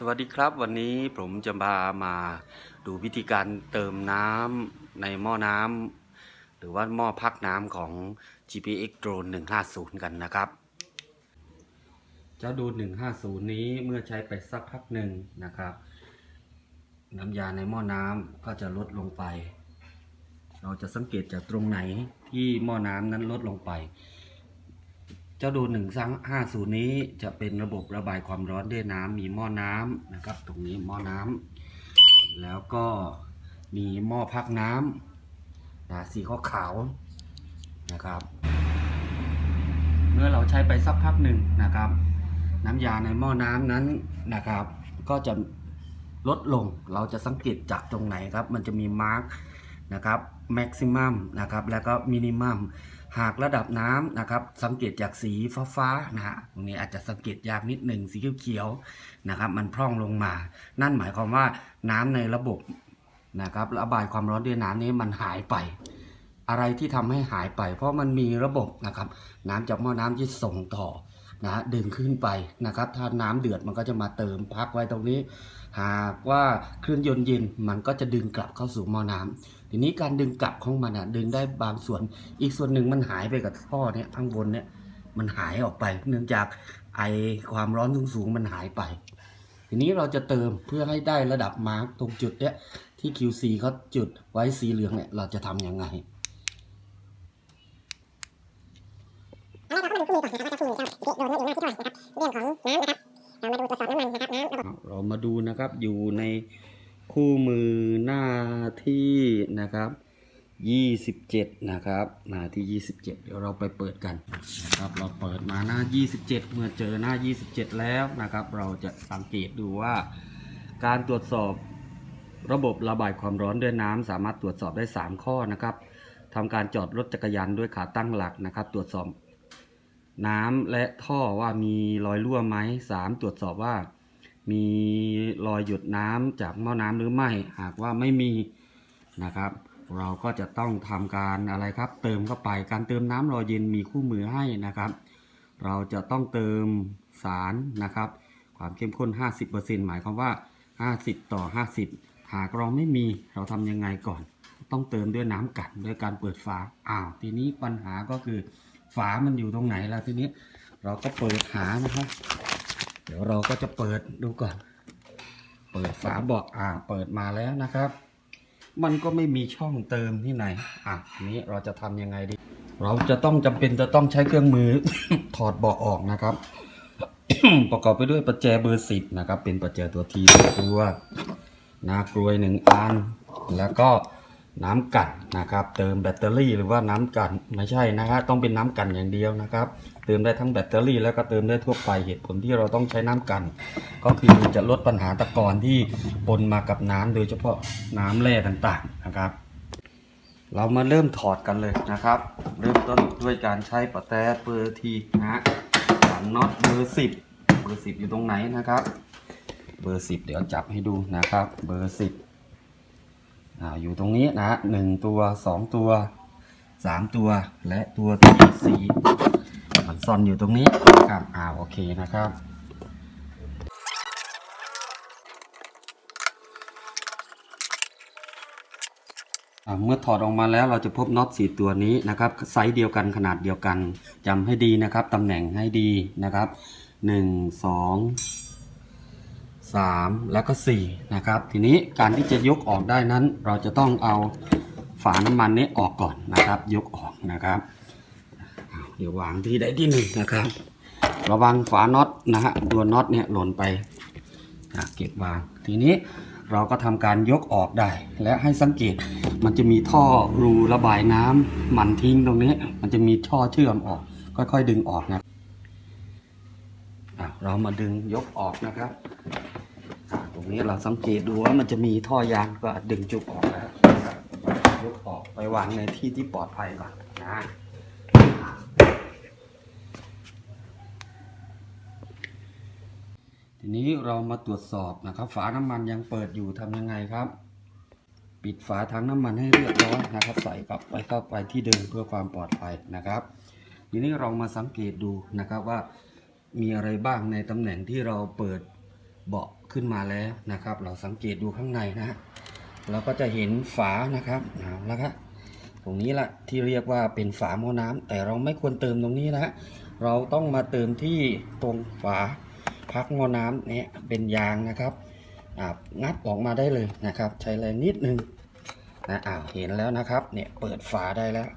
สวัสดีครับวันนี้ผมจะมาดูวิธีการเติมน้ำในหม้อน้ำหรือว่าหม้อพักน้ำของ GPX Drone 150กันนะครับเจ้าดู150นี้เมื่อใช้ไปสักพักหนึ่งนะครับน้ำยาในหม้อน้ำก็จะลดลงไปเราจะสังเกตจากตรงไหนที่หม้อน้ำนั้นลดลงไปเจ้าดู150นี้จะเป็นระบบระบายความร้อนด้วยน้ำมีหม้อน้ำนะครับตรงนี้หม้อน้ำแล้วก็มีหม้อพักน้ำสีขาวๆนะครับเมื่อเราใช้ไปสักพักหนึ่งนะครับน้ำยาในหม้อน้ำนั้นนะครับก็จะลดลงเราจะสังเกตจากตรงไหนครับมันจะมีมาร์กนะครับแม็กซิมัมนะครับแล้วก็มินิมัมหากระดับน้ำนะครับสังเกตจากสีฟ้าๆนะฮะตรงนี้อาจจะสังเกตยากนิดหนึ่งสีเขียวๆนะครับมันพร่องลงมานั่นหมายความว่าน้ำในระบบนะครับระบายความร้อนด้วยน้ำนี้มันหายไปอะไรที่ทำให้หายไปเพราะมันมีระบบนะครับน้ำจากหม้อน้ำที่ส่งต่อนะดึงขึ้นไปนะครับถ้าน้ำเดือดมันก็จะมาเติมพักไว้ตรงนี้หากว่าเครื่องยนต์เย็นมันก็จะดึงกลับเข้าสู่หม้อน้ำทีนี้การดึงกลับของมันดึงได้บางส่วนอีกส่วนหนึ่งมันหายไปกับท่อเนี่ยข้างบนเนี่ยมันหายออกไปเนื่องจากไอความร้อนสูงมันหายไปทีนี้เราจะเติมเพื่อให้ได้ระดับมาร์กตรงจุดเนี่ยที่ QC เขาจุดไว้สีเหลืองเนี่ยเราจะทำยังไงเรามาดูนะครับอยู่ในคู่มือหน้าที่นะครับ27นะครับหน้าที่27เดี๋ยวเราไปเปิดกันนะครับเราเปิดมาหน้า27เมื่อเจอหน้า27แล้วนะครับเราจะสังเกตดูว่าการตรวจสอบระบบระบายความร้อนด้วยน้ำสามารถตรวจสอบได้3ข้อนะครับทำการจอดรถจักรยานด้วยขาตั้งหลักนะครับตรวจสอบน้ำและท่อว่ามีรอยรั่วไหม3ตรวจสอบว่ามีรอยหยดน้ำจากหม้อน้ำหรือไม่หากว่าไม่มีนะครับเราก็จะต้องทำการอะไรครับเติมเข้าไปการเติมน้ำรอเย็นมีคู่มือให้นะครับเราจะต้องเติมสารนะครับความเข้มข้น 50% หมายความว่า50 ต่อ 50หากเราไม่มีเราทำยังไงก่อนต้องเติมด้วยน้ำกัดด้วยการเปิดฝาทีนี้ปัญหาก็คือฝามันอยู่ตรงไหนแล้วทีนี้เราก็เปิดหานะครับเดี๋ยวเราก็จะเปิดดูก่อนเปิดฝาบอกเปิดมาแล้วนะครับมันก็ไม่มีช่องเติมที่ไหนนี้เราจะทำยังไงดีเราจะต้องจำเป็นจะต้องใช้เครื่องมือ ถอดเบาะออกนะครับ ประกอบไปด้วยประแจเบอร์10นะครับเป็นประแจตัวทีตัวนากรวย1อันแล้วก็น้ำกันนะครับเติมแบตเตอรี่หรือว่าน้ำกันไม่ใช่นะครับต้องเป็นน้ำกันอย่างเดียวนะครับเติมได้ทั้งแบตเตอรี่แล้วก็เติมได้ทั่วไปเหตุผลที่เราต้องใช้น้ำกันก็คือจะลดปัญหาตะกอนที่ปนมากับน้ำโดยเฉพาะน้ำแร่ต่างๆนะครับเรามาเริ่มถอดกันเลยนะครับเริ่มต้นด้วยการใช้ประแจเบอร์ทีนะขันน็อตเบอร์10อยู่ตรงไหนนะครับเบอร์10เดี๋ยวจับให้ดูนะครับเบอร์10อยู่ตรงนี้นะ1ตัว2ตัว3ตัวและตัวที่4มันซ่อนอยู่ตรงนี้นะครับโอเคนะครับเมื่อถอดออกมาแล้วเราจะพบน็อต4ตัวนี้นะครับไซส์เดียวกันขนาดเดียวกันจำให้ดีนะครับตำแหน่งให้ดีนะครับ1 2 3แล้วก็4นะครับทีนี้การที่จะยกออกได้นั้นเราจะต้องเอาฝาน้ำมันนี้ออกก่อนนะครับยกออกนะครับเดี๋ยววางที่ได้ที่1นะครับระวังฝาน็อตนะฮะตัวน็อตเนี่ยหล่นไปเก็บวางทีนี้เราก็ทำการยกออกได้และให้สังเกตมันจะมีท่อรูระบายน้ำมันทิ้งตรงนี้มันจะมีท่อเชื่อมออกค่อยๆดึงออกนะเรามาดึงยกออกนะครับตรงนี้เราสังเกตดูว่ามันจะมีท่อยางก็ดึงจุกออกแล้วยกออกไปวางในที่ที่ปลอดภัยก่อนนะทีนี้เรามาตรวจสอบนะครับฝาน้ำมันยังเปิดอยู่ทำยังไงครับปิดฝาถังน้ำมันให้เรียบร้อยนะครับใส่กลับไปเข้าไปที่เดิมเพื่อความปลอดภัยนะครับทีนี้เรามาสังเกตดูนะครับว่ามีอะไรบ้างในตำแหน่งที่เราเปิดเบาะเค ขึ้นมาแล้วนะครับ เราสังเกตดูข้างในนะฮะเราก็จะเห็นฝานะครับเอาละครับตรงนี้แหละที่เรียกว่าเป็นฝาหม้อน้ำแต่เราไม่ควรเติมตรงนี้นะฮะเราต้องมาเติมที่ตรงฝาพักหม้อน้ำเนี่ยเป็นยางนะครับงัดออกมาได้เลยนะครับ ใช้แรงนิดนึงนะเห็นแล้วนะครับเนี่ยเปิดฝาได้แล้ว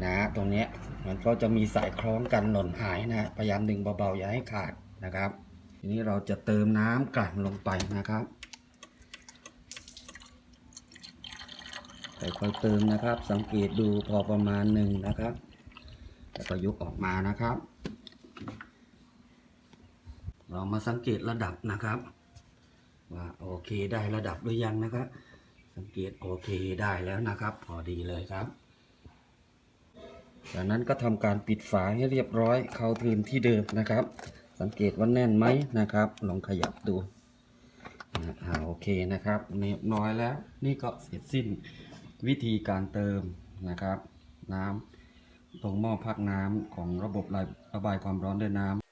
นะตรงนี้มันก็จะมีสายคล้องกันหล่นหายนะพยายามดึงเบาๆอย่าให้ขาดนะครับทีนี้เราจะเติมน้ำกลั่นลงไปนะครับค่อยๆเติมนะครับสังเกตดูพอประมาณหนึ่งนะครับแล้วก็ยกออกมานะครับ เรามาสังเกตระดับนะครับว่าโอเคได้ระดับหรือยังนะครับสังเกตโอเคได้แล้วนะครับพอดีเลยครับจากนั้นก็ทำการปิดฝาให้เรียบร้อยเข้าพื้นที่เดิมนะครับสังเกตว่าแน่นไหมนะครับลองขยับดูโอเคนะครับเรียบร้อยแล้วนี่ก็เสร็จสิ้นวิธีการเติมนะครับน้ำตรงหม้อพักน้ำของระบบระบายความร้อนด้วยน้ำ